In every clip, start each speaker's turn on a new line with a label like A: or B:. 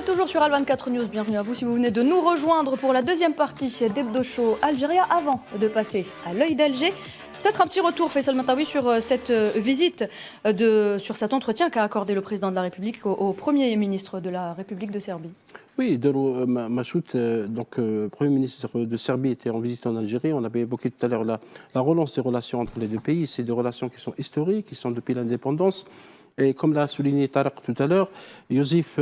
A: êtes toujours sur Al24 News, bienvenue à vous si vous venez de nous rejoindre pour la deuxième partie d'Hebdo Show Algérie. Avant de passer à l'œil d'Alger, peut-être un petit retour, Faisal Matawi, sur cette visite, sur cet entretien qu'a accordé le président de la République au Premier ministre de la République de Serbie.
B: Oui, Delo Machout, Premier ministre de Serbie, était en visite en Algérie. On avait évoqué tout à l'heure la relance des relations entre les deux pays. C'est des relations qui sont historiques, qui sont depuis l'indépendance. Et comme l'a souligné Tarek tout à l'heure, Josip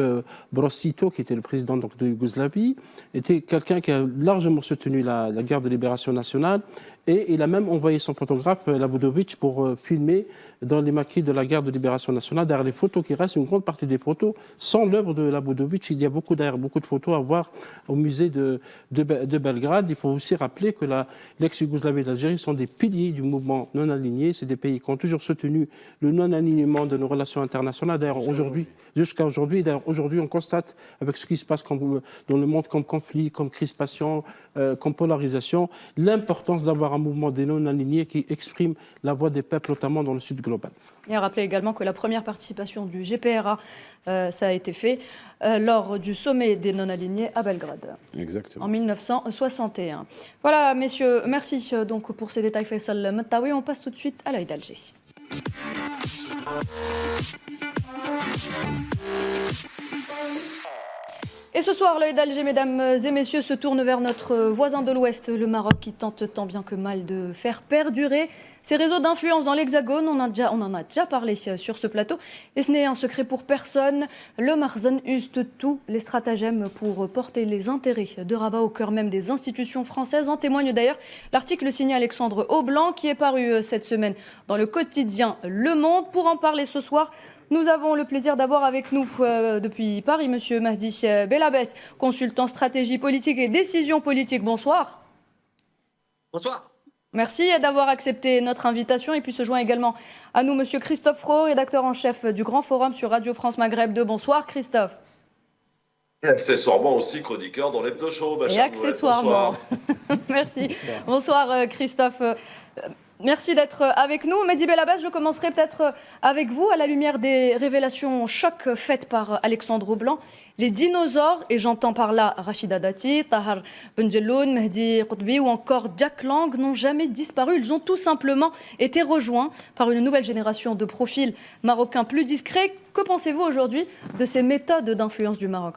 B: Broz Tito, qui était le président de Yougoslavie, était quelqu'un qui a largement soutenu la guerre de libération nationale. Et il a même envoyé son photographe, Labudovic, pour filmer dans les maquis de la guerre de libération nationale. Derrière les photos qui restent, une grande partie des photos, sans l'œuvre de Labudovic, il y a beaucoup de photos à voir au musée de Belgrade. Il faut aussi rappeler que l'ex-Yougoslavie et l'Algérie sont des piliers du mouvement non aligné. C'est des pays qui ont toujours soutenu le non-alignement de nos relations internationales. D'ailleurs, jusqu'à aujourd'hui, on constate, avec ce qui se passe dans le monde comme conflit, comme crispation, comme polarisation, l'importance d'avoir un mouvement des non-alignés qui exprime la voix des peuples, notamment dans le sud global.
A: Et à rappeler également que la première participation du GPRA, ça a été fait lors du sommet des non-alignés à Belgrade.
B: Exactement.
A: En 1961. Voilà, messieurs, merci donc pour ces détails, Faisal Matawi. On passe tout de suite à l'œil d'Alger. Et ce soir, l'œil d'Alger, mesdames et messieurs, se tourne vers notre voisin de l'Ouest, le Maroc, qui tente tant bien que mal de faire perdurer ses réseaux d'influence dans l'Hexagone. On en a déjà parlé sur ce plateau. Et ce n'est un secret pour personne. Le Makhzen use tous les stratagèmes pour porter les intérêts de Rabat au cœur même des institutions françaises. En témoigne d'ailleurs l'article signé Alexandre Aublanc, qui est paru cette semaine dans le quotidien Le Monde. Pour en parler ce soir, nous avons le plaisir d'avoir avec nous depuis Paris Monsieur Mahdi Belabès, consultant stratégie politique et décision politique. Bonsoir.
C: Bonsoir.
A: Merci d'avoir accepté notre invitation. Et puis se joint également à nous Monsieur Christophe Fro, rédacteur en chef du Grand Forum sur Radio France Maghreb 2. Bonsoir Christophe.
D: Et accessoirement aussi chroniqueur dans l'Hebdo Show.
A: Et accessoirement. Merci. Bonsoir Christophe. Merci d'être avec nous. Mehdi Belabès, je commencerai peut-être avec vous à la lumière des révélations chocs faites par Alexandre Aublanc. Les dinosaures, et j'entends par là Rachida Dati, Tahar Benjelloun, Mehdi Qutbi ou encore Jack Lang, n'ont jamais disparu. Ils ont tout simplement été rejoints par une nouvelle génération de profils marocains plus discrets. Que pensez-vous aujourd'hui de ces méthodes d'influence du Maroc ?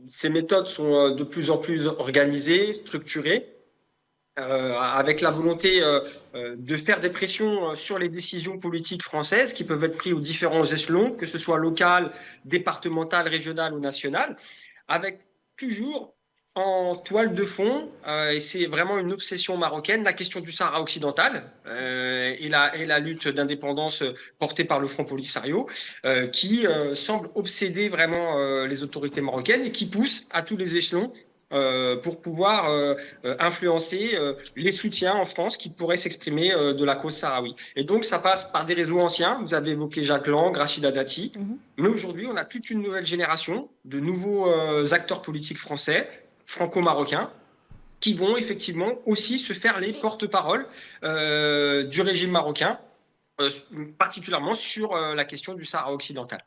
C: Ces méthodes sont de plus en plus organisées, structurées. Avec la volonté de faire des pressions sur les décisions politiques françaises qui peuvent être prises aux différents échelons, que ce soit local, départemental, régional ou national, avec toujours en toile de fond, et c'est vraiment une obsession marocaine, la question du Sahara occidental et la lutte d'indépendance portée par le Front Polisario, qui semble obséder vraiment les autorités marocaines et qui pousse à tous les échelons pour pouvoir influencer les soutiens en France qui pourraient s'exprimer de la cause sahraoui. Et donc, ça passe par des réseaux anciens. Vous avez évoqué Jack Lang, Rachida Dati. Mais aujourd'hui, on a toute une nouvelle génération de nouveaux acteurs politiques français, franco-marocains, qui vont effectivement aussi se faire les porte-parole du régime marocain, particulièrement sur la question du Sahara occidental.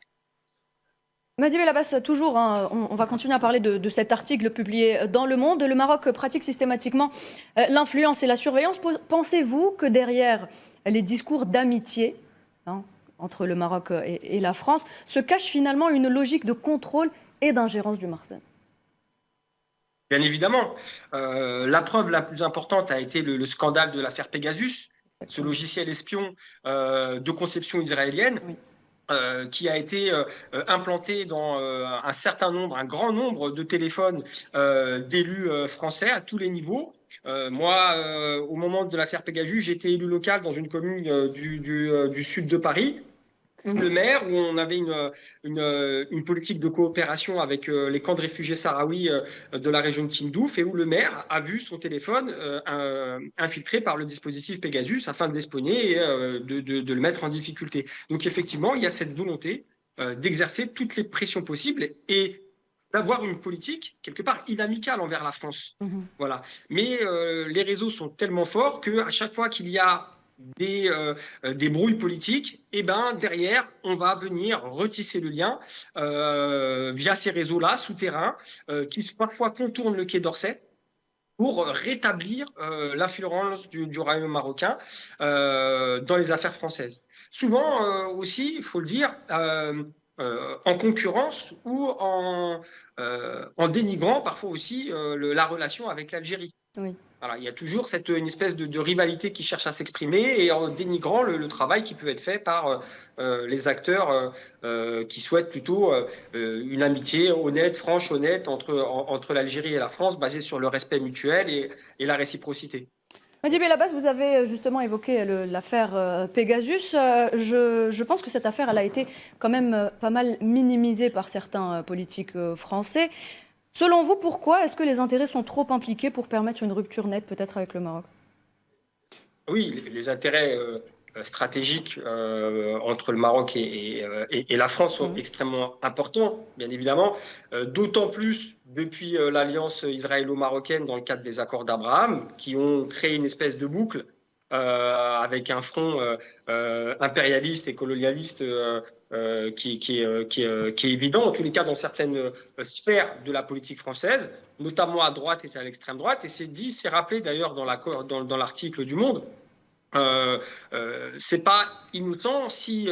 A: Mahdi Belabès, toujours, on va continuer à parler de cet article publié dans Le Monde. Le Maroc pratique systématiquement l'influence et la surveillance. Pensez-vous que derrière les discours d'amitié entre le Maroc et la France se cache finalement une logique de contrôle et d'ingérence du Makhzen ?
C: Bien évidemment. La preuve la plus importante a été le scandale de l'affaire Pegasus, ce logiciel espion de conception israélienne. Oui. Qui a été implanté dans un grand nombre de téléphones d'élus français à tous les niveaux. Moi, au moment de l'affaire Pegasus, j'étais élu local dans une commune du sud de Paris, où le maire, où on avait une politique de coopération avec les camps de réfugiés sahraouis de la région de Tindouf, et où le maire a vu son téléphone infiltré par le dispositif Pegasus afin de l'espionner et de le mettre en difficulté. Donc effectivement, il y a cette volonté d'exercer toutes les pressions possibles et d'avoir une politique quelque part inamicale envers la France. Voilà. Mais les réseaux sont tellement forts qu'à chaque fois qu'il y a des brouilles politiques, et ben derrière, on va venir retisser le lien via ces réseaux-là souterrains qui parfois contournent le Quai d'Orsay pour rétablir l'influence du royaume marocain dans les affaires françaises. Souvent aussi, il faut le dire, en concurrence ou en dénigrant parfois aussi la relation avec l'Algérie.
A: Oui.
C: Voilà, il y a toujours une espèce de rivalité qui cherche à s'exprimer et en dénigrant le travail qui peut être fait par les acteurs qui souhaitent plutôt une amitié honnête, franche, honnête entre l'Algérie et la France, basée sur le respect mutuel et la réciprocité.
A: Mehdi Belabas, vous avez justement évoqué l'affaire Pegasus. Je pense que cette affaire, elle a été quand même pas mal minimisée par certains politiques français. Selon vous, pourquoi est-ce que les intérêts sont trop impliqués pour permettre une rupture nette peut-être avec le Maroc?
C: Oui, les intérêts stratégiques entre le Maroc et la France sont extrêmement importants, bien évidemment, d'autant plus depuis l'alliance israélo-marocaine dans le cadre des accords d'Abraham, qui ont créé une espèce de boucle avec un front impérialiste et colonialiste qui est évident, en tous les cas dans certaines sphères de la politique française, notamment à droite et à l'extrême droite, et c'est rappelé d'ailleurs dans l'article du Monde. C'est pas innocent si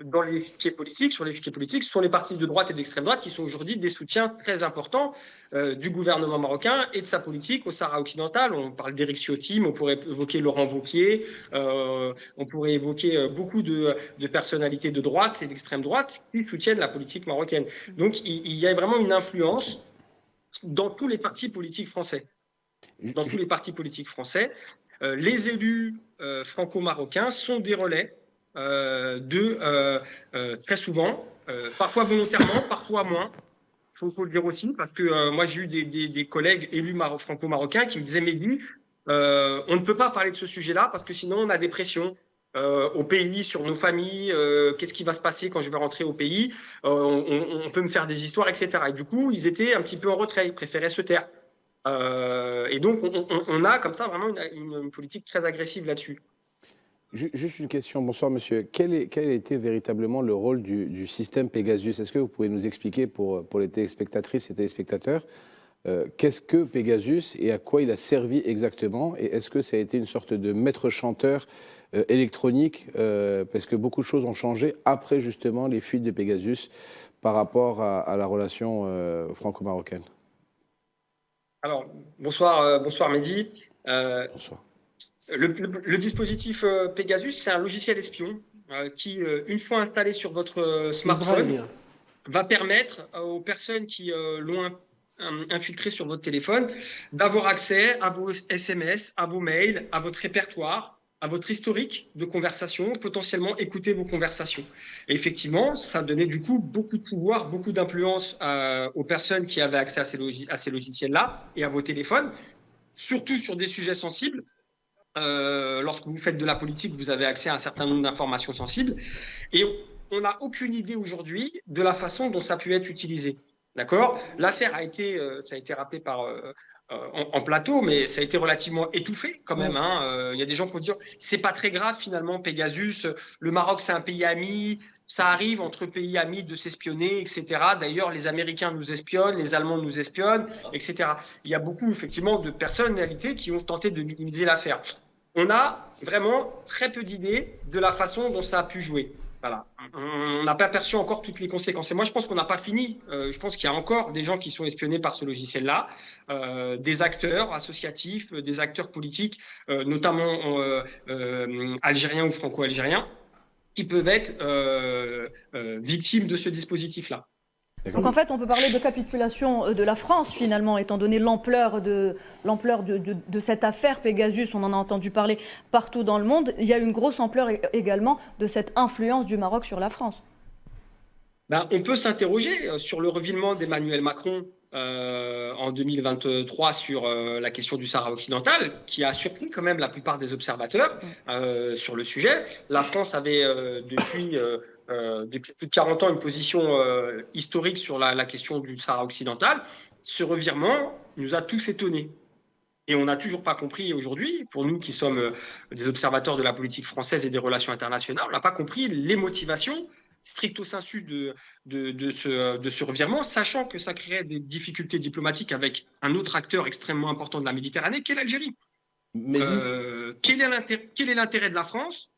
C: dans les fichiers politiques, sur les fichiers politiques, ce sont les partis de droite et d'extrême droite qui sont aujourd'hui des soutiens très importants du gouvernement marocain et de sa politique au Sahara occidental. On parle d'Éric Ciotti, mais on pourrait évoquer Laurent Wauquiez, on pourrait évoquer beaucoup de personnalités de droite et d'extrême droite qui soutiennent la politique marocaine. Donc il y a vraiment une influence dans tous les partis politiques français. Dans tous les partis politiques français. Les élus franco-marocains sont des relais très souvent, parfois volontairement, parfois moins. Il faut le dire aussi, parce que moi j'ai eu des collègues élus franco-marocains qui me disaient Mehdi, on ne peut pas parler de ce sujet-là parce que sinon on a des pressions au pays, sur nos familles, qu'est-ce qui va se passer quand je vais rentrer au pays, on peut me faire des histoires, etc. Et du coup, ils étaient un petit peu en retrait, ils préféraient se taire. Et donc, on a comme ça vraiment une politique très agressive là-dessus.
E: Juste une question, bonsoir monsieur. Quel a été véritablement le rôle du système Pegasus? Est-ce que vous pouvez nous expliquer pour les téléspectatrices et téléspectateurs qu'est-ce que Pegasus et à quoi il a servi exactement? Et est-ce que ça a été une sorte de maître chanteur électronique parce que beaucoup de choses ont changé après justement les fuites de Pegasus par rapport à la relation franco-marocaine?
C: Alors, bonsoir Mehdi.
E: Bonsoir.
C: Le dispositif Pegasus, c'est un logiciel espion qui, une fois installé sur votre smartphone, va permettre aux personnes qui l'ont infiltré sur votre téléphone d'avoir accès à vos SMS, à vos mails, à votre répertoire, à votre historique de conversation, potentiellement écouter vos conversations. Et effectivement, ça donnait du coup beaucoup de pouvoir, beaucoup d'influence aux personnes qui avaient accès à ces logiciels-là et à vos téléphones, surtout sur des sujets sensibles. Lorsque vous faites de la politique, vous avez accès à un certain nombre d'informations sensibles. Et on n'a aucune idée aujourd'hui de la façon dont ça a pu être utilisé. D'accord ? L'affaire ça a été rappelé en plateau, mais ça a été relativement étouffé quand même. Il y a des gens qui vont dire c'est pas très grave finalement, Pegasus. Le Maroc, c'est un pays ami. Ça arrive entre pays amis de s'espionner, etc. D'ailleurs, les Américains nous espionnent, les Allemands nous espionnent, etc. Il y a beaucoup effectivement de personnalités qui ont tenté de minimiser l'affaire. On a vraiment très peu d'idées de la façon dont ça a pu jouer. Voilà. On n'a pas perçu encore toutes les conséquences. Et moi, je pense qu'on n'a pas fini. Je pense qu'il y a encore des gens qui sont espionnés par ce logiciel-là, des acteurs associatifs, des acteurs politiques, notamment algériens ou franco-algériens, qui peuvent être victimes de ce dispositif-là.
A: Donc en fait, on peut parler de capitulation de la France finalement, étant donné l'ampleur de cette affaire Pegasus. On en a entendu parler partout dans le monde. Il y a une grosse ampleur également de cette influence du Maroc sur la France.
C: On peut s'interroger sur le revirement d'Emmanuel Macron en 2023 sur la question du Sahara occidental, qui a surpris quand même la plupart des observateurs sur le sujet. La France avait depuis plus de 40 ans une position historique sur la question du Sahara occidental. Ce revirement nous a tous étonnés. Et on n'a toujours pas compris aujourd'hui, pour nous qui sommes des observateurs de la politique française et des relations internationales, on n'a pas compris les motivations stricto sensu de ce revirement, sachant que ça créerait des difficultés diplomatiques avec un autre acteur extrêmement important de la Méditerranée, qui est l'Algérie. Quel est l'intérêt de la France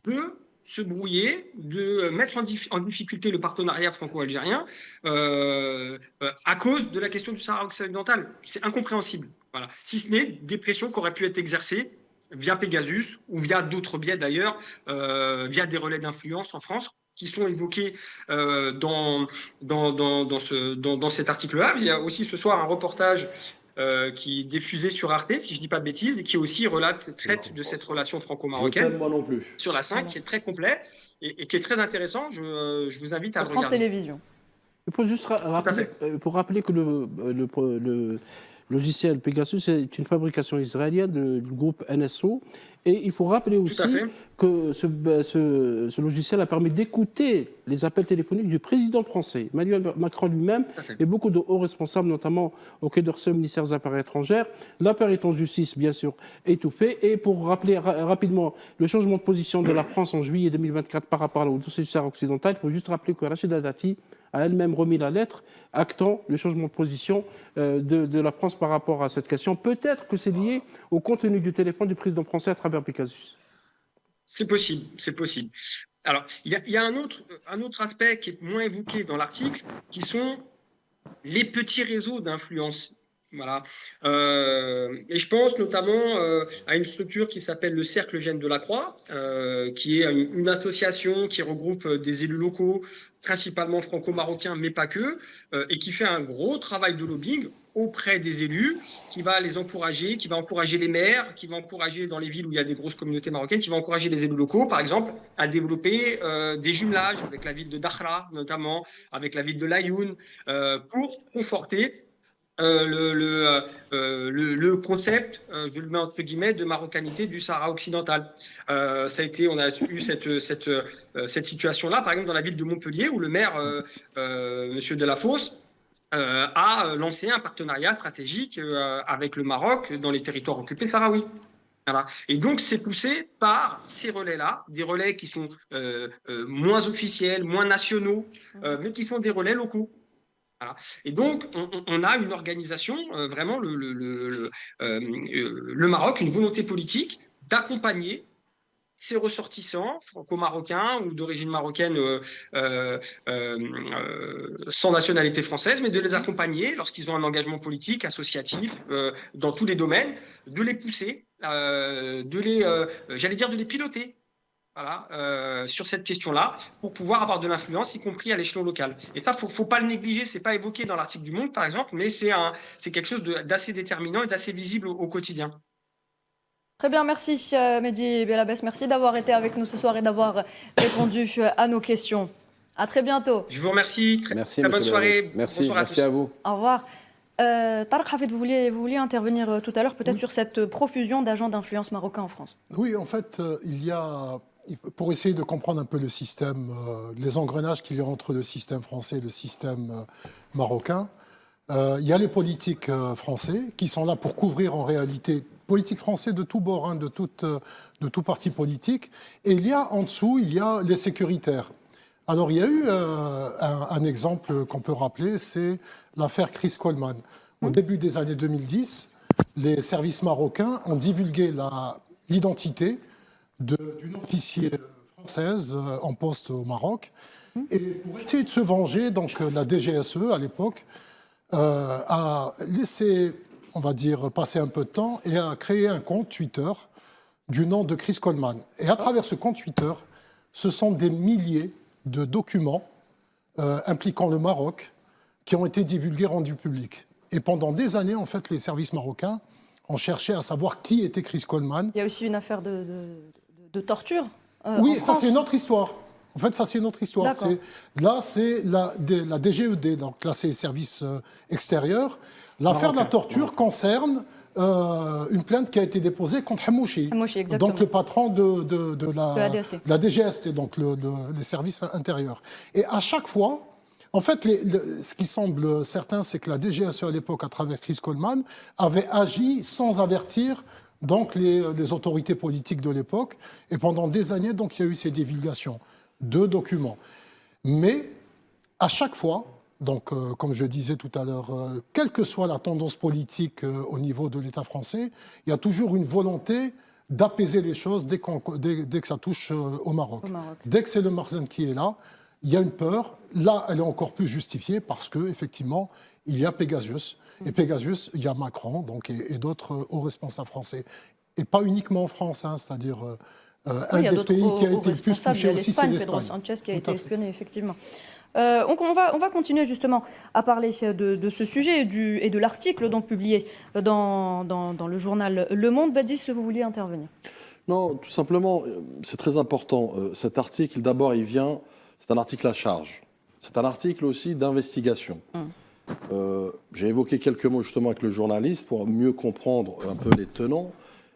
C: de se brouiller, de mettre en difficulté le partenariat franco-algérien à cause de la question du Sahara occidental? C'est incompréhensible. Voilà. Si ce n'est des pressions qui auraient pu être exercées via Pegasus ou via d'autres biais d'ailleurs, via des relais d'influence en France qui sont évoqués dans cet article-là. Il y a aussi ce soir un reportage qui est diffusé sur Arte, si je ne dis pas de bêtises, et qui aussi traite de cette relation franco-marocaine
E: Moi non plus.
C: sur la 5, qui est très complet et qui est très intéressant. Je vous invite à le
A: France
C: regarder.
A: Télévisions.
B: Pour juste rappeler que le logiciel Pegasus est une fabrication israélienne du groupe NSO. Et il faut rappeler aussi que ce logiciel a permis d'écouter les appels téléphoniques du président français, Emmanuel Macron lui-même, et beaucoup de hauts responsables, notamment au Quai d'Orsay, au ministère des Affaires étrangères. L'affaire est en justice, bien sûr, étouffée. Et pour rappeler rapidement le changement de position de la France en juillet 2024 par rapport au dossier du Sahara occidental, il faut juste rappeler que Rachida Dati a elle-même remis la lettre actant le changement de position de la France par rapport à cette question. Peut-être que c'est lié au contenu du téléphone du président français à travers Pegasus.
C: C'est possible, c'est possible. Alors, il y a un autre aspect qui est moins évoqué dans l'article, qui sont les petits réseaux d'influence. Voilà. Et je pense notamment à une structure qui s'appelle le Cercle Jeanne de la Croix, qui est une association qui regroupe des élus locaux, principalement franco-marocains, mais pas que, et qui fait un gros travail de lobbying auprès des élus, qui va les encourager, qui va encourager les maires, qui va encourager dans les villes où il y a des grosses communautés marocaines, qui va encourager les élus locaux, par exemple, à développer des jumelages avec la ville de Dakhla, notamment, avec la ville de Laayoune, pour conforter le concept, je le mets entre guillemets, de marocanité du Sahara occidental. On a eu cette situation-là, par exemple, dans la ville de Montpellier, où le maire, Monsieur Delafosse, a lancé un partenariat stratégique avec le Maroc dans les territoires occupés sahraouis. Voilà. Et donc, c'est poussé par ces relais-là, des relais qui sont moins officiels, moins nationaux, mais qui sont des relais locaux. Voilà. Et donc, on a une organisation, vraiment le Maroc, une volonté politique d'accompagner ces ressortissants franco-marocains ou d'origine marocaine sans nationalité française, mais de les accompagner lorsqu'ils ont un engagement politique, associatif, dans tous les domaines, de les pousser, de les piloter. Voilà, sur cette question-là, pour pouvoir avoir de l'influence, y compris à l'échelon local. Et ça, faut pas le négliger, c'est pas évoqué dans l'article du Monde, par exemple, mais c'est quelque chose d'assez déterminant et d'assez visible au quotidien.
A: Très bien, merci Mehdi Belabès, merci d'avoir été avec nous ce soir et d'avoir répondu à nos questions. À très bientôt.
C: Je vous remercie, très bonne soirée.
E: Merci à vous.
A: Au revoir. Tarek Hafid, vous vouliez intervenir tout à l'heure peut-être sur cette profusion d'agents d'influence marocains en France.
F: Oui, en fait, pour essayer de comprendre un peu le système, les engrenages qu'il y a entre le système français et le système marocain, il y a les politiques français qui sont là pour couvrir en réalité, politiques français de tous bords, hein, de tout parti politique, et il y a en dessous, il y a les sécuritaires. Alors il y a eu un exemple qu'on peut rappeler, c'est l'affaire Chris Coleman. Au début des années 2010, les services marocains ont divulgué l'identité d'une officier française en poste au Maroc. Et pour essayer de se venger, donc la DGSE à l'époque a laissé, on va dire, passer un peu de temps et a créé un compte Twitter du nom de Chris Coleman. Et à travers ce compte Twitter, ce sont des milliers de documents impliquant le Maroc qui ont été divulgués, rendus publics. Et pendant des années, en fait, les services marocains ont cherché à savoir qui était Chris Coleman.
A: Il y a aussi une affaire de torture.
F: Oui, ça c'est une autre histoire. En fait, ça c'est une autre histoire. Là, c'est la DGED, donc là c'est les services extérieurs. L'affaire de la torture concerne une plainte qui a été déposée contre Hamouchi, donc le patron de la DGST, donc les services intérieurs. Et à chaque fois, En fait, ce qui semble certain, c'est que la DGSE à l'époque, à travers Chris Coleman, avait agi sans avertir donc les autorités politiques de l'époque. Et pendant des années, donc, il y a eu ces divulgations de documents. Mais à chaque fois, donc, comme je disais tout à l'heure, quelle que soit la tendance politique au niveau de l'État français, il y a toujours une volonté d'apaiser les choses dès que ça touche au Maroc. Dès que c'est le Marzen qui est là, il y a une peur. Là, elle est encore plus justifiée parce qu'effectivement, il y a Pegasus. Et Pegasus, il y a Macron donc, et d'autres hauts responsables français. Et pas uniquement en France, hein, c'est-à-dire un des pays qui a été le plus touché aussi, c'est l'Espagne.
A: Pedro Sanchez qui a été espionné, effectivement. On va continuer justement à parler de ce sujet et de l'article donc publié dans le journal Le Monde. Badis, vous vouliez intervenir?
G: Non, tout simplement, c'est très important. Cet article, d'abord, c'est un article à charge. C'est un article aussi d'investigation. J'ai évoqué quelques mots justement avec le journaliste pour mieux comprendre un peu les tenants.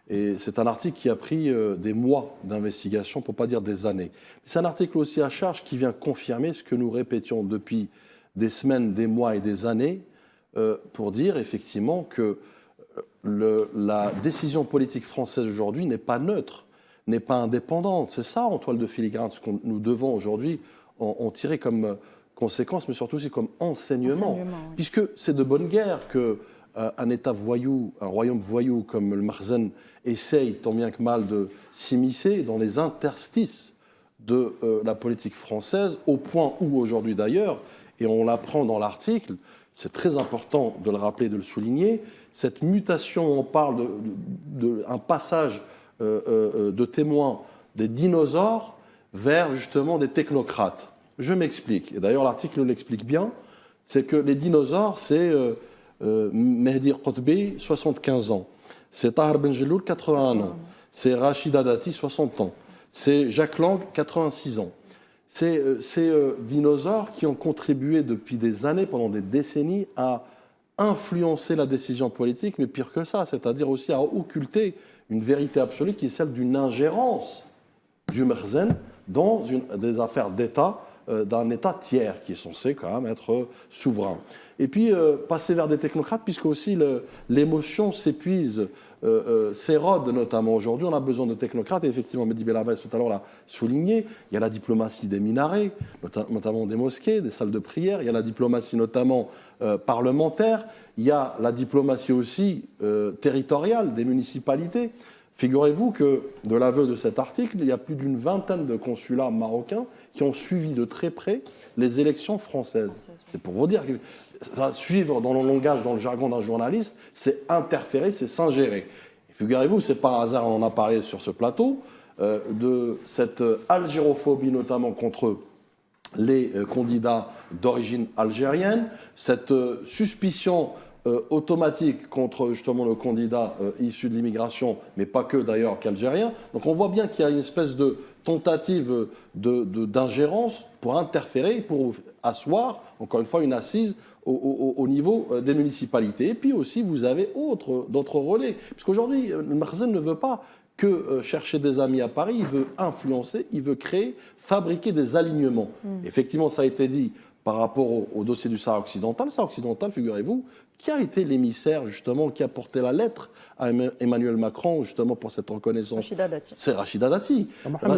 G: Et c'est un article qui a pris des mois d'investigation, pour ne pas dire des années. C'est un article aussi à charge qui vient confirmer ce que nous répétions depuis des semaines, des mois et des années, pour dire effectivement que la décision politique française aujourd'hui n'est pas neutre, n'est pas indépendante. C'est ça, en toile de filigrane, ce que nous devons aujourd'hui en tirer comme conséquence, mais surtout aussi comme enseignement. Oui. Puisque c'est de bonne guerre que un État voyou, un royaume voyou comme le Marzen essaye tant bien que mal de s'immiscer dans les interstices de la politique française, au point où aujourd'hui d'ailleurs, et on l'apprend dans l'article, c'est très important de le rappeler, de le souligner, cette mutation, on parle d'un passage de témoins des dinosaures vers justement des technocrates. Je m'explique, et d'ailleurs l'article l'explique bien, c'est que les dinosaures, c'est Mehdi Qotbi, 75 ans. C'est Tahar Benjeloul, 81 ans. C'est Rachida Dati, 60 ans. C'est Jacques Lang, 86 ans. C'est ces dinosaures qui ont contribué depuis des années, pendant des décennies, à influencer la décision politique, mais pire que ça, c'est-à-dire aussi à occulter une vérité absolue qui est celle d'une ingérence du Marzen dans des affaires d'État, d'un État tiers qui est censé quand même être souverain. Et puis passer vers des technocrates, puisque aussi l'émotion s'épuise, s'érode notamment aujourd'hui. On a besoin de technocrates, et effectivement, Mehdi Belabès tout à l'heure l'a souligné, il y a la diplomatie des minarets, notamment des mosquées, des salles de prière, il y a la diplomatie notamment parlementaire, il y a la diplomatie aussi territoriale des municipalités. Figurez-vous que, de l'aveu de cet article, il y a plus d'une vingtaine de consulats marocains qui ont suivi de très près les élections françaises. C'est pour vous dire que ça, suivre dans le langage, dans le jargon d'un journaliste, c'est interférer, c'est s'ingérer. Figurez-vous, c'est par hasard, on en a parlé sur ce plateau, de cette algérophobie notamment contre les candidats d'origine algérienne, cette suspicion automatique contre justement le candidat issu de l'immigration, mais pas que d'ailleurs qu'algérien. Donc on voit bien qu'il y a une espèce de tentative d'ingérence pour interférer, pour asseoir, encore une fois, une assise au niveau des municipalités. Et puis aussi, vous avez d'autres relais. Puisqu'aujourd'hui, le Marzen ne veut pas que chercher des amis à Paris, il veut influencer, il veut créer, fabriquer des alignements. Effectivement, ça a été dit par rapport au dossier du Sahara occidental. Le Sahara occidental, figurez-vous, qui a été l'émissaire, justement, qui a porté la lettre à Emmanuel Macron, justement, pour cette reconnaissance?
A: Rachida Dati.
G: C'est Rachida Dati.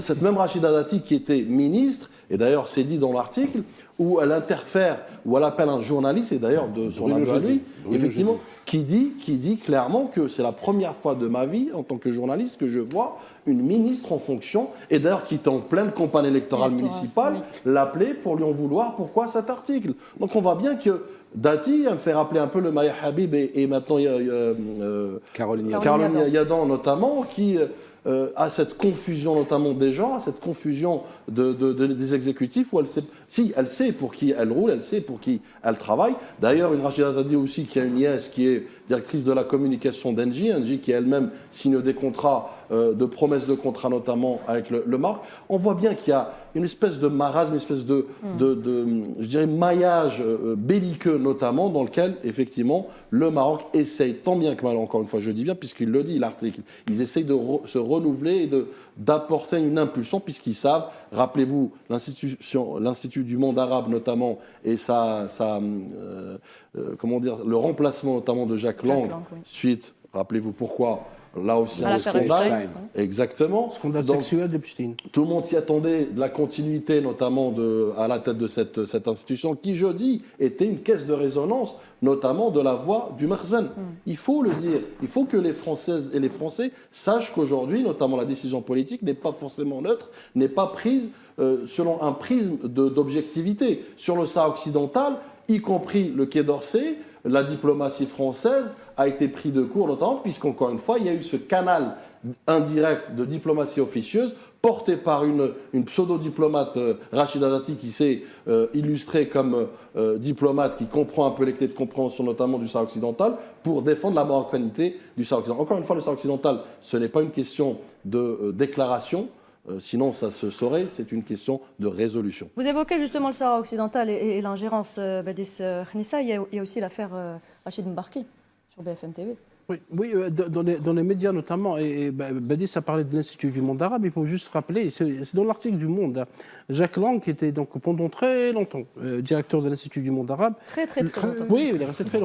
G: Cette même Rachida Dati qui était ministre, et d'ailleurs, c'est dit dans l'article, où elle interfère, où elle appelle un journaliste, et d'ailleurs, de son âge à lui, effectivement, qui dit clairement que c'est la première fois de ma vie, en tant que journaliste, que je vois une ministre en fonction, et d'ailleurs qui est en pleine campagne électorale municipale, l'appeler pour lui en vouloir. Pourquoi cet article? Donc on voit bien que Dati, elle me fait rappeler un peu le Maya Habib et maintenant Caroline Yadan notamment, qui a cette confusion notamment des gens, a cette confusion des exécutifs, où elle sait, si elle sait pour qui elle roule, elle sait pour qui elle travaille. D'ailleurs, une Rachida Dati aussi qui a une nièce qui est directrice de la communication d'Engie, Engie qui elle-même signe des contrats, de promesses de contrats notamment avec le Maroc. On voit bien qu'il y a une espèce de marasme, une espèce de je dirais, maillage belliqueux notamment, dans lequel, effectivement, le Maroc essaye, tant bien que mal, encore une fois, je dis bien, puisqu'il le dit, l'article, ils essayent de se renouveler et d'apporter une impulsion, puisqu'ils savent, rappelez-vous, l'Institut du monde arabe notamment, et comment dire, le remplacement notamment de Jacques Lang,
A: oui.
G: Suite, rappelez-vous pourquoi, là aussi
A: À
G: un
A: l'affaire
G: sondage,
A: Epstein.
G: exactement.
B: Scandale
G: Donc,
B: sexuel d'Epstein.
G: tout le monde s'y attendait, de la continuité notamment à la tête de cette institution qui, je dis, était une caisse de résonance, notamment de la voix du Makhzen. Il faut le dire, il faut que les Françaises et les Français sachent qu'aujourd'hui, notamment la décision politique n'est pas forcément neutre, n'est pas prise selon un prisme d'objectivité. Sur le Sahara occidental, y compris le Quai d'Orsay, la diplomatie française a été prise de court, notamment puisqu'encore une fois, il y a eu ce canal indirect de diplomatie officieuse porté par une pseudo-diplomate, Rachida Dati, qui s'est illustrée comme diplomate, qui comprend un peu les clés de compréhension, notamment du Sahara occidental, pour défendre la marocanité du Sahara occidental. Encore une fois, le Sahara occidental, ce n'est pas une question de déclaration, sinon ça se saurait, c'est une question de résolution.
A: Vous évoquez justement le Sahara occidental et l'ingérence Badis Khnissa. Il y a aussi l'affaire Rachid Mbarki sur BFM TV.
B: Oui, dans les médias notamment, et Badis a parlé de l'Institut du monde arabe, il faut juste rappeler, c'est dans l'article du Monde, hein, Jacques Lang, qui était donc pendant très longtemps directeur de l'Institut du monde arabe.
A: Très longtemps.
B: Oui, il est resté très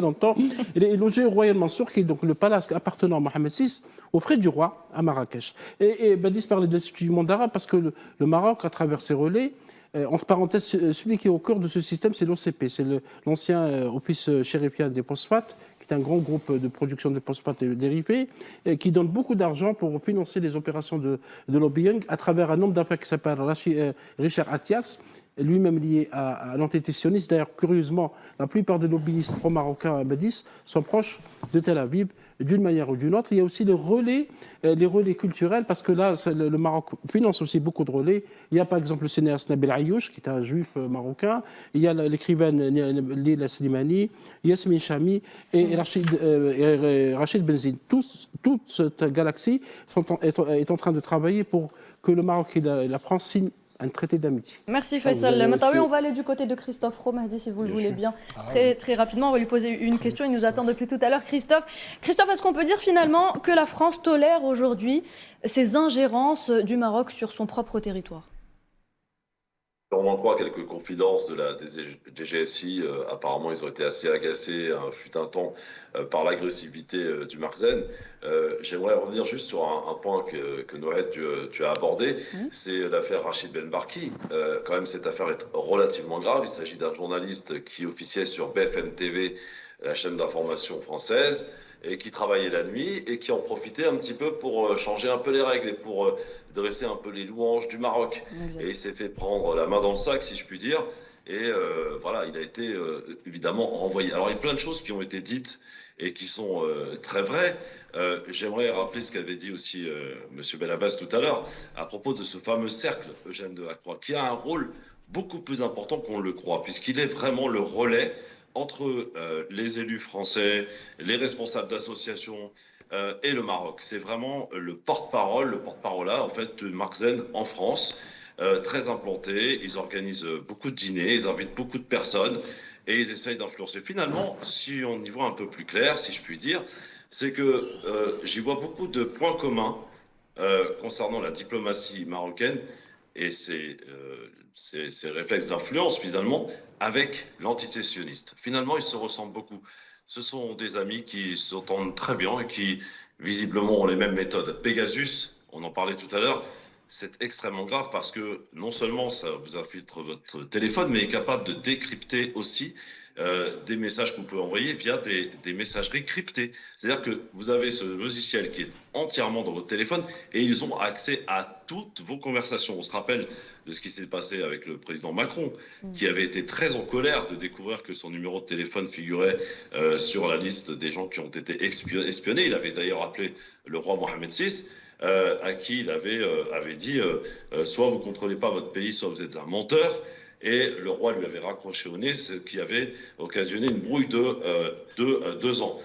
B: longtemps. Il est logé au Royal Mansour, qui est donc le palace appartenant à Mohamed VI, auprès du roi, à Marrakech. Et Badis parlait de l'Institut du monde arabe parce que le Maroc, à travers ses relais, entre parenthèses, celui qui est au cœur de ce système, c'est l'OCP, c'est l'ancien office chérifien des phosphates, un grand groupe de production de phosphates et dérivés, qui donne beaucoup d'argent pour financer les opérations de lobbying à travers un homme d'affaires qui s'appelle Richard Atias, lui-même lié à l'entité sioniste. D'ailleurs, curieusement, la plupart des lobbyistes pro-marocains à Badis sont proches de Tel Aviv, d'une manière ou d'une autre. Il y a aussi les relais culturels, parce que là, le Maroc finance aussi beaucoup de relais. Il y a par exemple le cinéaste Nabil Ayouch, qui est un juif marocain. Il y a l'écrivaine Leila Slimani, Yasmine Chami et Rachid Benzine. Toute cette galaxie est en train de travailler pour que le Maroc et la France signent un traité d'amitié.
A: Merci Faisal Mataoui. On va aller du côté de Christophe Romahdi, si vous le voulez bien. Très rapidement, on va lui poser une question. Il nous attend depuis tout à l'heure. Christophe, est-ce qu'on peut dire finalement que la France tolère aujourd'hui ces ingérences du Maroc sur son propre territoire ?
D: On en croit quelques confidences de la DGSI. Apparemment, ils ont été assez agacés, fut un temps, par l'agressivité du Makhzen. J'aimerais revenir juste sur un point que Noël, tu as abordé. C'est l'affaire Rachid Ben Barki. Quand même, cette affaire est relativement grave. Il s'agit d'un journaliste qui officiait sur BFM TV, la chaîne d'information française, et qui travaillait la nuit et qui en profitait un petit peu pour changer un peu les règles et pour dresser un peu les louanges du Maroc. Et il s'est fait prendre la main dans le sac, si je puis dire. Et voilà, il a été évidemment renvoyé. Alors, il y a plein de choses qui ont été dites et qui sont très vraies. J'aimerais rappeler ce qu'avait dit aussi M. Belabas tout à l'heure à propos de ce fameux cercle, Eugène Delacroix, qui a un rôle beaucoup plus important qu'on le croit, puisqu'il est vraiment le relais entre les élus français, les responsables d'associations et le Maroc. C'est vraiment le porte-parole en fait, de Makhzen en France, très implanté. Ils organisent beaucoup de dîners, ils invitent beaucoup de personnes et ils essayent d'influencer. Finalement, si on y voit un peu plus clair, si je puis dire, c'est que j'y vois beaucoup de points communs concernant la diplomatie marocaine et ces réflexes d'influence, finalement, avec l'antisécessionniste. Finalement, ils se ressemblent beaucoup. Ce sont des amis qui s'entendent très bien et qui, visiblement, ont les mêmes méthodes. Pegasus, on en parlait tout à l'heure, c'est extrêmement grave parce que non seulement ça vous infiltre votre téléphone, mais est capable de décrypter aussi des messages que vous pouvez envoyer via des messageries cryptées. C'est-à-dire que vous avez ce logiciel qui est entièrement dans votre téléphone et ils ont accès à toutes vos conversations. On se rappelle de ce qui s'est passé avec le président Macron, qui avait été très en colère de découvrir que son numéro de téléphone figurait sur la liste des gens qui ont été espionnés. Il avait d'ailleurs appelé le roi Mohamed VI, à qui il avait dit soit vous ne contrôlez pas votre pays, soit vous êtes un menteur. et le roi lui avait raccroché au nez, ce qui avait occasionné une brouille de 2 ans.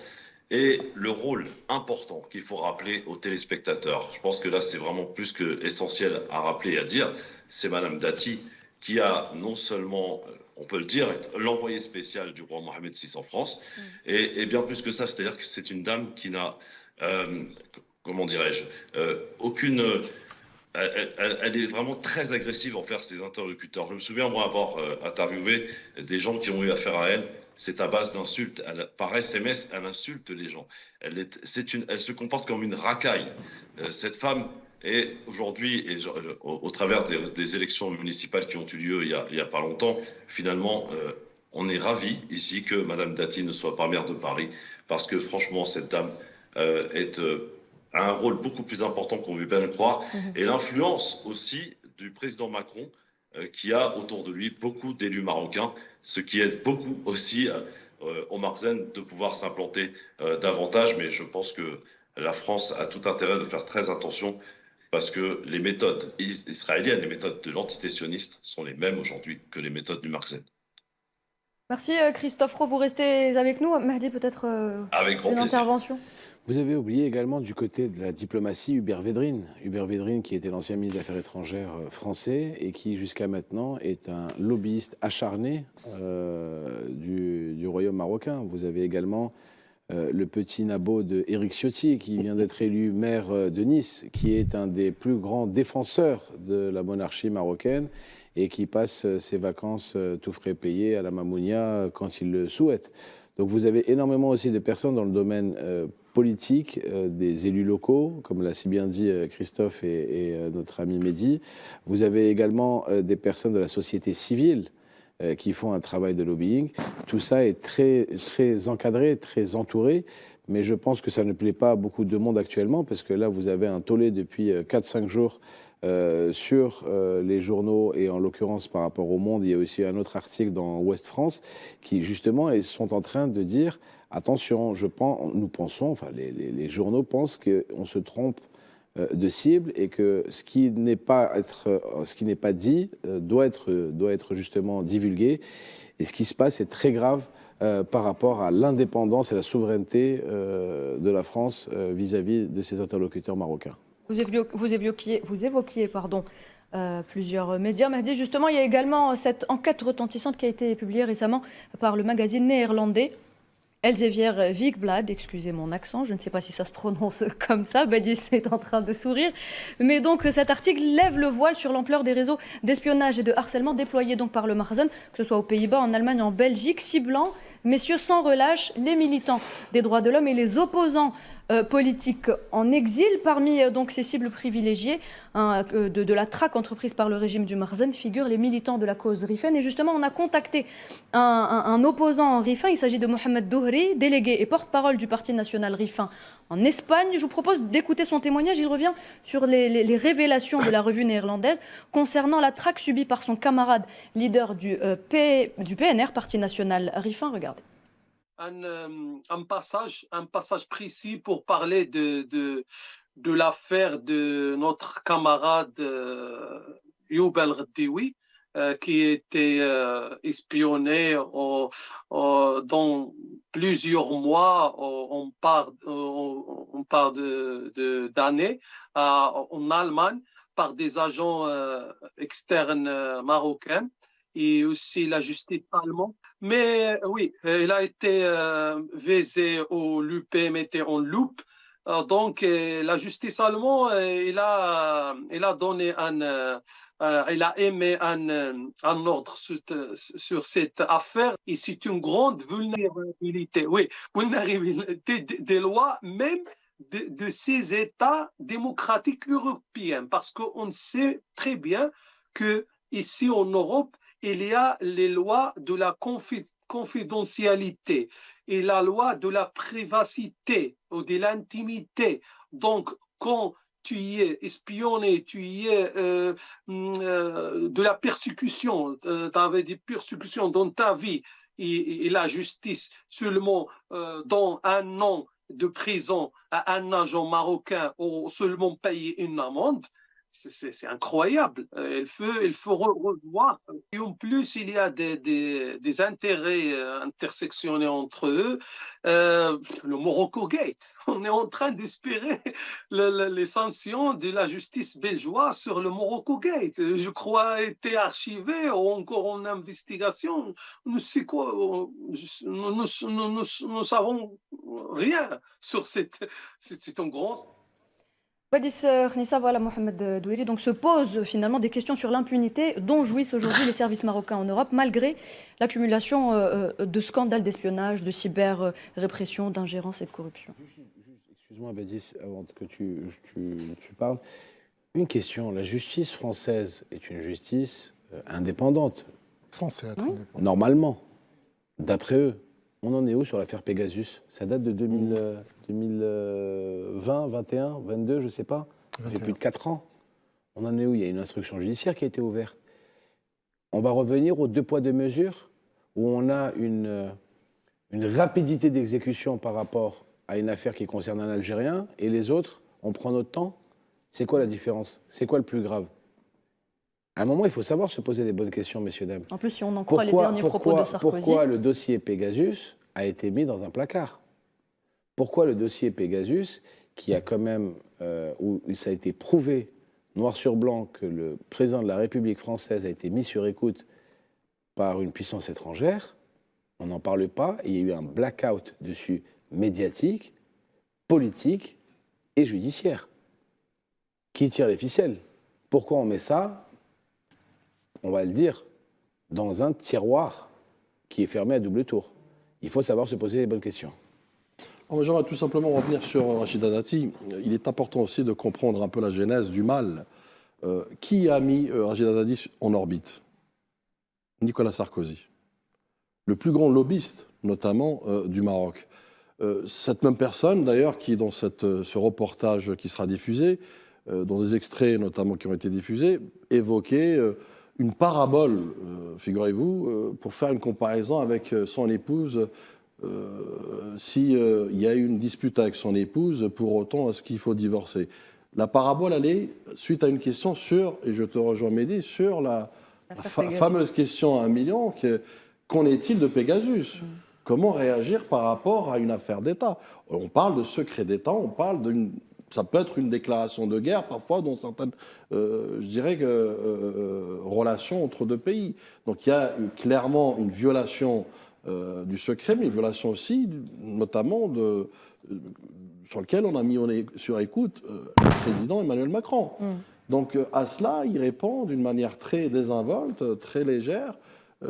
D: Et le rôle important qu'il faut rappeler aux téléspectateurs, je pense que là c'est vraiment plus que essentiel à rappeler et à dire, c'est Madame Dati qui a non seulement, on peut le dire, être l'envoyé spécial du roi Mohamed VI en France, et bien plus que ça, c'est-à-dire que c'est une dame qui n'a, comment dirais-je, aucune... Elle est vraiment très agressive envers ses interlocuteurs. Je me souviens, moi, avoir interviewé des gens qui ont eu affaire à elle. C'est à base d'insultes. Par SMS, elle insulte les gens. Elle se comporte comme une racaille. Cette femme est aujourd'hui, au travers des élections municipales qui ont eu lieu il y a pas longtemps, finalement, on est ravis ici que Madame Dati ne soit pas maire de Paris, parce que franchement, cette dame a un rôle beaucoup plus important qu'on veut bien le croire, et l'influence aussi du président Macron, qui a autour de lui beaucoup d'élus marocains, ce qui aide beaucoup aussi au Marzen de pouvoir s'implanter davantage. Mais je pense que la France a tout intérêt de faire très attention, parce que les méthodes israéliennes, les méthodes de l'entité sioniste sont les mêmes aujourd'hui que les méthodes du Marzen.
A: Merci Christophe Roux, vous restez avec nous. Mahdi, peut-être
D: Avec grand
A: une
D: plaisir.
A: intervention.
E: Vous avez oublié également du côté de la diplomatie Hubert Védrine. Hubert Védrine qui était l'ancien ministre des Affaires étrangères français et qui jusqu'à maintenant est un lobbyiste acharné du royaume marocain. Vous avez également le petit nabot de Éric Ciotti qui vient d'être élu maire de Nice, qui est un des plus grands défenseurs de la monarchie marocaine et qui passe ses vacances tout frais payées à la Mamounia quand il le souhaite. Donc vous avez énormément aussi de personnes dans le domaine politique, des élus locaux, comme l'a si bien dit Christophe et notre ami Mehdi. Vous avez également des personnes de la société civile qui font un travail de lobbying. Tout ça est très, très encadré, très entouré, mais je pense que ça ne plaît pas à beaucoup de monde actuellement, parce que là, vous avez un tollé depuis 4-5 jours sur les journaux, et en l'occurrence par rapport au Monde, il y a aussi un autre article dans Ouest France qui justement sont en train de dire attention, nous pensons, enfin les journaux pensent qu'on se trompe de cible, et que ce qui n'est pas dit doit être justement divulgué. Et ce qui se passe est très grave par rapport à l'indépendance et la souveraineté de la France vis-à-vis de ses interlocuteurs marocains.
A: Vous évoquiez plusieurs médias. Mahdi, justement, il y a également cette enquête retentissante qui a été publiée récemment par le magazine néerlandais Elsevier Weekblad, excusez mon accent, je ne sais pas si ça se prononce comme ça, Badis est en train de sourire. Mais donc cet article lève le voile sur l'ampleur des réseaux d'espionnage et de harcèlement déployés donc par le Marzen, que ce soit aux Pays-Bas, en Allemagne, en Belgique, ciblant, messieurs, sans relâche, les militants des droits de l'homme et les opposants politiques en exil. Parmi donc ces cibles privilégiées de la traque entreprise par le régime du Marzen figurent les militants de la cause Rifen. Et justement, on a contacté un opposant Rifen. Il s'agit de Mohamed Dohri, délégué et porte-parole du Parti national Rifen en Espagne. Je vous propose d'écouter son témoignage. Il revient sur les révélations de la revue néerlandaise concernant la traque subie par son camarade leader du PNR, Parti national Rifen. Regardez.
H: Un passage précis pour parler de l'affaire de notre camarade Youbel Reddewi, qui était espionné dans plusieurs mois, on parle d'années, en Allemagne, par des agents externes marocains, et aussi la justice allemande. Mais oui, il a été visé au l'UPM, était en loupe. Donc la justice allemande, il a donné il a émis un ordre sur cette affaire, et c'est une grande vulnérabilité, oui, vulnérabilité des lois, même de ces États démocratiques européens, parce qu'on sait très bien que ici en Europe, il y a les lois de la confidentialité et la loi de la privacité ou de l'intimité. Donc, quand tu y es espionné, tu y es de la persécution, tu avais des persécutions dans ta vie, et la justice seulement dans 1 an de prison à un agent marocain ou seulement payer une amende, c'est incroyable. Il faut revoir. Et en plus, il y a des intérêts intersectionnés entre eux. Le Morocco Gate. On est en train d'espérer les sanctions de la justice belgeoise sur le Morocco Gate. Je crois été archivé ou encore en investigation. Nous sais quoi, nous savons rien sur c'est un grand.
A: Wadis Khnissa, voilà Mohamed Douiri, donc se pose finalement des questions sur l'impunité dont jouissent aujourd'hui les services marocains en Europe, malgré l'accumulation de scandales d'espionnage, de cyber-répression, d'ingérence et de corruption.
E: Excuse-moi, Badis, avant que tu parles. Une question, la justice française est une justice indépendante.
F: Censé être indépendant.
E: Normalement, d'après eux. On en est où sur l'affaire Pegasus? Ça date de 2020, 21, 22, je ne sais pas. Ça fait plus de 4 ans. On en est où? Il y a une instruction judiciaire qui a été ouverte. On va revenir aux 2 poids 2 mesures, où on a une rapidité d'exécution par rapport à une affaire qui concerne un Algérien, et les autres, on prend notre temps. C'est quoi la différence? C'est quoi le plus grave? À un moment, il faut savoir se poser des bonnes questions, messieurs, dames.
A: En plus, si on en croit les derniers propos de Sarkozy...
E: Pourquoi le dossier Pegasus a été mis dans un placard? Pourquoi le dossier Pegasus, qui a quand même... où ça a été prouvé, noir sur blanc, que le président de la République française a été mis sur écoute par une puissance étrangère, on n'en parle pas, et il y a eu un blackout dessus médiatique, politique et judiciaire. Qui tire les ficelles? Pourquoi on met ça, on va le dire, dans un tiroir qui est fermé à double tour? Il faut savoir se poser les bonnes questions.
G: J'aimerais tout simplement revenir sur Rachida Dati. Il est important aussi de comprendre un peu la genèse du mal. Qui a mis Rachida Dati en orbite? Nicolas Sarkozy, le plus grand lobbyiste, notamment du Maroc. Cette même personne, d'ailleurs, qui, dans ce reportage qui sera diffusé, dans des extraits notamment qui ont été diffusés, évoquait une parabole, figurez-vous, pour faire une comparaison avec son épouse. S'il y a eu une dispute avec son épouse, pour autant, est-ce qu'il faut divorcer? La parabole, elle est suite à une question sur, et je te rejoins Mehdi, sur la fameuse question à 1 million, qu'en est-il de Pegasus? Comment réagir par rapport à une affaire d'État? On parle de secret d'État, on parle d'une... Ça peut être une déclaration de guerre, parfois, dans certaines, je dirais, relations entre 2 pays. Donc il y a clairement une violation du secret, mais une violation aussi, notamment, sur laquelle on a mis sur écoute le président Emmanuel Macron. Donc à cela, il répond d'une manière très désinvolte, très légère,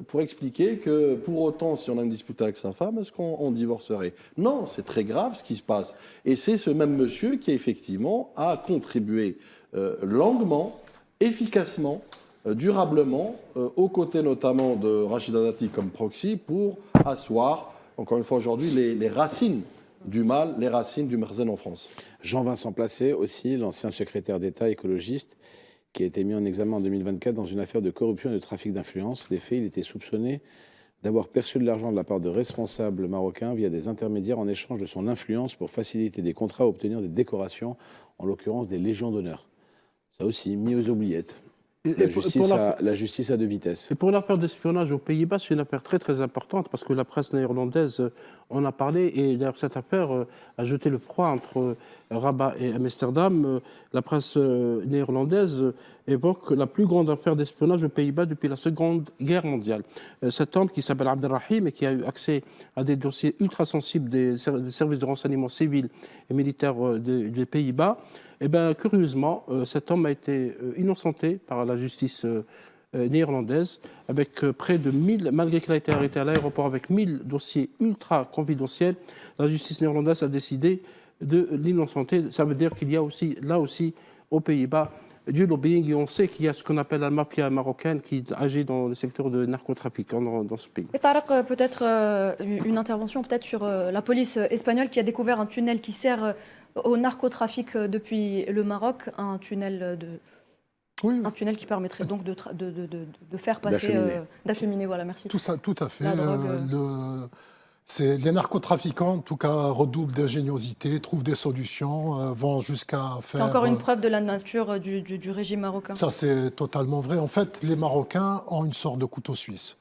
G: pour expliquer que pour autant, si on a une dispute avec sa femme, est-ce qu'on divorcerait? Non, c'est très grave ce qui se passe. Et c'est ce même monsieur qui, effectivement, a contribué longuement, efficacement, durablement, aux côtés notamment de Rachida Dati comme proxy, pour asseoir, encore une fois aujourd'hui, les racines du mal, les racines du Merzen en France.
E: Jean-Vincent Placé, aussi, l'ancien secrétaire d'État écologiste, qui a été mis en examen en 2024 dans une affaire de corruption et de trafic d'influence. Les faits, il était soupçonné d'avoir perçu de l'argent de la part de responsables marocains via des intermédiaires en échange de son influence pour faciliter des contrats, obtenir des décorations, en l'occurrence des Légions d'honneur. Ça aussi, mis aux oubliettes. La justice a 2 vitesses.
B: Et pour l'affaire d'espionnage aux Pays-Bas, c'est une affaire très très importante parce que la presse néerlandaise en a parlé et d'ailleurs cette affaire a jeté le froid entre Rabat et Amsterdam. La presse néerlandaise évoque la plus grande affaire d'espionnage aux Pays-Bas depuis la Seconde Guerre mondiale. Cet homme qui s'appelle Abdelrahim et qui a eu accès à des dossiers ultra sensibles des services de renseignement civils et militaires des Pays-Bas, eh bien, curieusement, cet homme a été innocenté par la justice néerlandaise, avec près de 1000, malgré qu'il a été arrêté à l'aéroport avec 1000 dossiers ultra confidentiels, la justice néerlandaise a décidé de l'innocenter. Ça veut dire qu'il y a aussi, là aussi, aux Pays-Bas, du lobbying, et on sait qu'il y a ce qu'on appelle la mafia marocaine qui agit dans le secteur de narcotrafic dans ce pays.
A: Et Tarek, peut-être une intervention peut-être sur la police espagnole qui a découvert un tunnel qui sert au narcotrafic depuis le Maroc, un tunnel un tunnel qui permettrait donc de faire passer, d'acheminer, voilà, merci.
F: Tout ça, tout à fait. Les narcotrafiquants, en tout cas, redoublent d'ingéniosité, trouvent des solutions, vont jusqu'à
A: C'est
F: faire...
A: encore une preuve de la nature du régime marocain.
F: Ça, c'est totalement vrai. En fait, les Marocains ont une sorte de couteau suisse.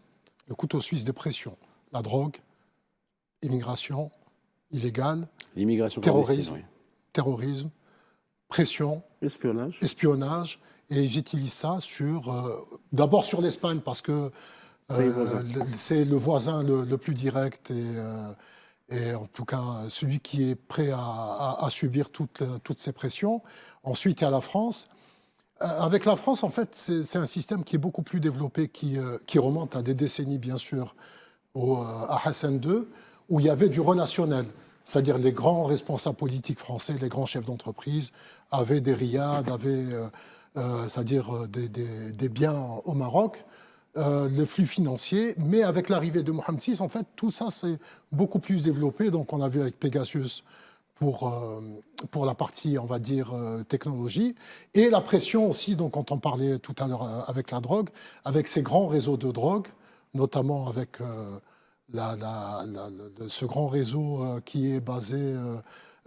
F: Le couteau suisse des pressions. La drogue, immigration illégale,
E: L'immigration
F: terrorisme,
E: clandestine,
F: terrorisme, pression,
B: Espionnage.
F: espionnage. Et ils utilisent ça d'abord sur l'Espagne, parce que
B: Pays voisin.
F: c'est le voisin le plus direct et en tout cas celui qui est prêt à subir toutes ces pressions. Ensuite, il y a la France. Avec la France, en fait, c'est un système qui est beaucoup plus développé, qui remonte à des décennies, bien sûr, à Hassan II, où il y avait du relationnel. C'est-à-dire les grands responsables politiques français, les grands chefs d'entreprise, avaient des riads, c'est-à-dire des biens au Maroc, le flux financier. Mais avec l'arrivée de Mohamed VI, en fait, tout ça s'est beaucoup plus développé. Donc on a vu avec Pegasus pour la partie, on va dire, technologie. Et la pression aussi, donc, quand on parlait tout à l'heure avec la drogue, avec ces grands réseaux de drogue, notamment avec ce grand réseau qui est basé,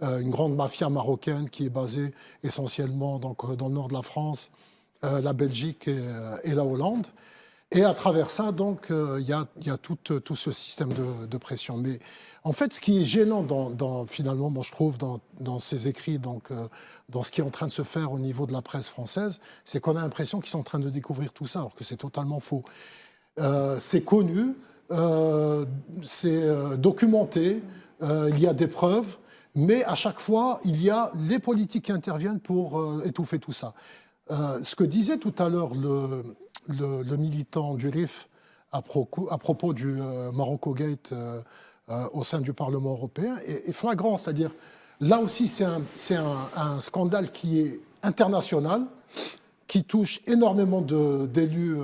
F: une grande mafia marocaine qui est basée essentiellement donc, dans le nord de la France, la Belgique et la Hollande. Et à travers ça, donc, il y a tout ce système de pression. Mais en fait, ce qui est gênant, finalement, moi, je trouve, dans ces écrits, donc, dans ce qui est en train de se faire au niveau de la presse française, c'est qu'on a l'impression qu'ils sont en train de découvrir tout ça, alors que c'est totalement faux. C'est connu, c'est documenté, il y a des preuves, mais à chaque fois, il y a les politiques qui interviennent pour étouffer tout ça. Ce que disait tout à l'heure le militant du RIF à propos du Morocco Gate au sein du Parlement européen est flagrant. C'est-à-dire, là aussi, c'est un scandale qui est international, qui touche énormément d'élus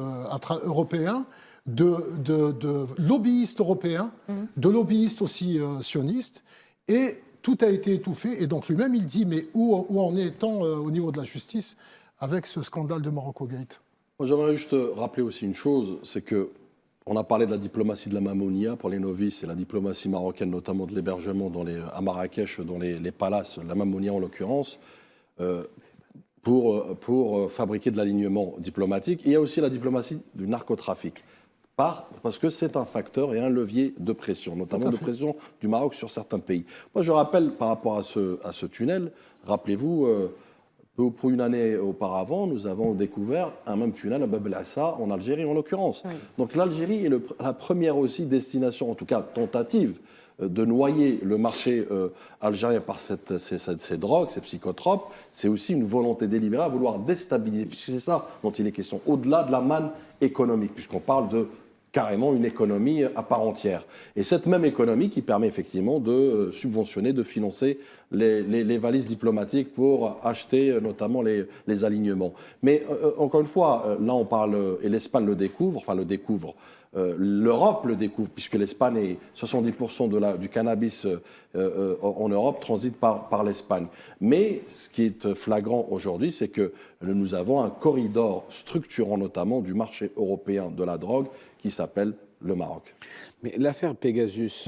F: européens, de lobbyistes européens, de lobbyistes aussi sionistes, et tout a été étouffé. Et donc lui-même, il dit, mais où en est-on au niveau de la justice avec ce scandale de Morocco Gate?
G: J'aimerais juste rappeler aussi une chose, c'est que on a parlé de la diplomatie de la Mamounia pour les novices et la diplomatie marocaine, notamment de l'hébergement à Marrakech, dans les palaces, la Mamounia en l'occurrence, pour fabriquer de l'alignement diplomatique. Il y a aussi la diplomatie du narcotrafic, parce que c'est un facteur et un levier de pression, notamment de pression du Maroc sur certains pays. Moi, je rappelle par rapport à ce tunnel, rappelez-vous, pour une année auparavant, nous avons découvert un même tunnel à Bab el-Assa, en Algérie en l'occurrence. Oui. Donc l'Algérie est la première aussi destination, en tout cas tentative, de noyer le marché algérien par ces drogues, ces psychotropes. C'est aussi une volonté délibérée à vouloir déstabiliser, puisque c'est ça dont il est question, au-delà de la manne économique, puisqu'on parle de carrément une économie à part entière. Et cette même économie qui permet effectivement de subventionner, de financer les valises diplomatiques pour acheter notamment les alignements. Mais encore une fois, là on parle, et l'Espagne le découvre, l'Europe le découvre, puisque l'Espagne est 70% du cannabis en Europe transite par l'Espagne. Mais ce qui est flagrant aujourd'hui, c'est que nous avons un corridor structurant notamment du marché européen de la drogue qui s'appelle le Maroc.
E: Mais l'affaire Pegasus,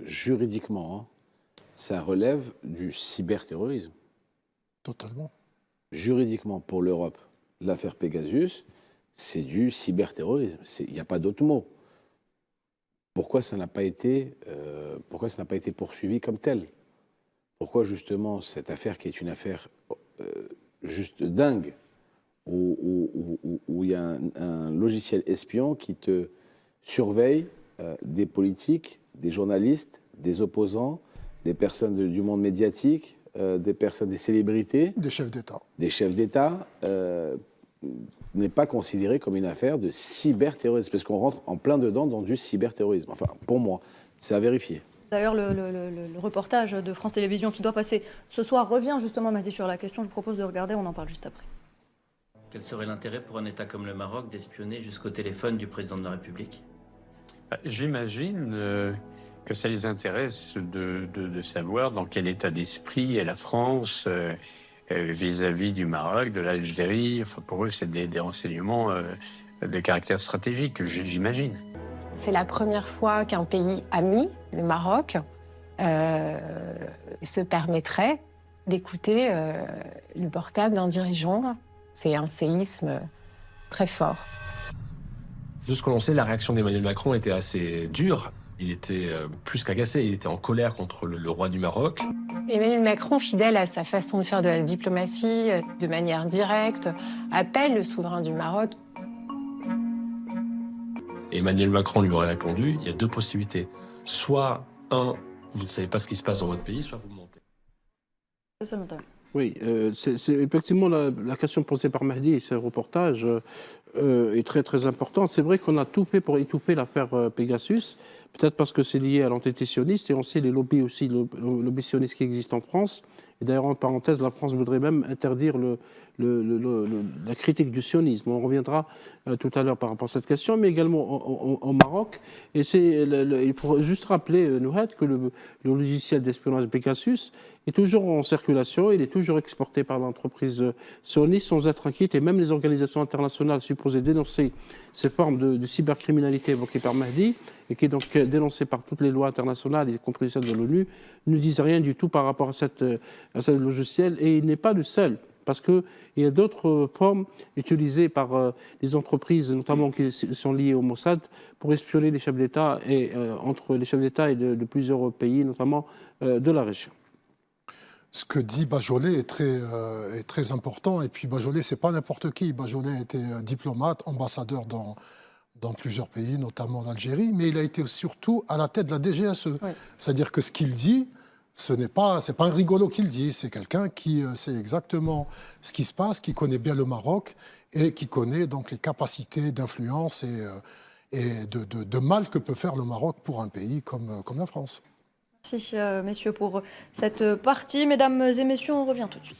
E: juridiquement, ça relève du cyberterrorisme.
F: Totalement.
E: Juridiquement, pour l'Europe, l'affaire Pegasus, c'est du cyberterrorisme. Il n'y a pas d'autre mot. Pourquoi ça n'a pas été poursuivi comme tel? Pourquoi justement cette affaire qui est une affaire juste dingue, où il y a un logiciel espion qui te surveille des politiques, des journalistes, des opposants, des personnes du monde médiatique, des célébrités,
F: des chefs
E: d'État, n'est pas considéré comme une affaire de cyberterrorisme, parce qu'on rentre en plein dedans dans du cyberterrorisme. Enfin, pour moi, c'est à vérifier.
A: D'ailleurs, le reportage de France Télévisions qui doit passer ce soir revient justement, Mahdi, sur la question. Je vous propose de regarder, on en parle juste après.
I: Quel serait l'intérêt pour un État comme le Maroc d'espionner jusqu'au téléphone du président de la République?
J: J'imagine que ça les intéresse de savoir dans quel état d'esprit est la France vis-à-vis du Maroc, de l'Algérie. Enfin, pour eux, c'est des renseignements de caractère stratégique, j'imagine.
K: C'est la première fois qu'un pays ami, le Maroc, se permettrait d'écouter le portable d'un dirigeant. C'est un séisme très fort.
L: De ce que l'on sait, la réaction d'Emmanuel Macron était assez dure. Il était plus qu'agacé, il était en colère contre le roi du Maroc.
K: Emmanuel Macron, fidèle à sa façon de faire de la diplomatie, de manière directe, appelle le souverain du Maroc.
L: Emmanuel Macron lui aurait répondu, il y a deux possibilités. Soit, un, vous ne savez pas ce qui se passe dans votre pays, soit vous mentez.
B: Oui, c'est effectivement la question posée par Mahdi et ce reportage est très très importante. C'est vrai qu'on a tout fait pour étouffer l'affaire Pegasus, peut-être parce que c'est lié à l'entité sioniste et on sait les lobbies aussi, le lobby sioniste qui existe en France. Et d'ailleurs, en parenthèse, la France voudrait même interdire la critique du sionisme. On reviendra tout à l'heure par rapport à cette question, mais également au Maroc. Et il faut juste rappeler, Nouhat, que le logiciel d'espionnage Pegasus est toujours en circulation, il est toujours exporté par l'entreprise sioniste sans être inquiète. Et même les organisations internationales supposées dénoncer ces formes de cybercriminalité évoquées par Mahdi, et qui est donc dénoncée par toutes les lois internationales, y compris celles de l'ONU, ne disent rien du tout par rapport à ce logiciel. Et il n'est pas le seul, parce qu'il y a d'autres formes utilisées par les entreprises, notamment qui sont liées au Mossad, pour espionner les chefs d'État, et entre les chefs d'État et de plusieurs pays, notamment de la région.
F: Ce que dit Bajolais est très important. Et puis Bajolais, c'est pas n'importe qui. Bajolais était diplomate, ambassadeur dans plusieurs pays, notamment en Algérie, mais il a été surtout à la tête de la DGSE. Oui. C'est-à-dire que ce qu'il dit, c'est pas un rigolo qui le dit, c'est quelqu'un qui sait exactement ce qui se passe, qui connaît bien le Maroc et qui connaît donc les capacités d'influence et de mal que peut faire le Maroc pour un pays comme la France.
A: Merci, messieurs, pour cette partie. Mesdames et messieurs, on revient tout de suite.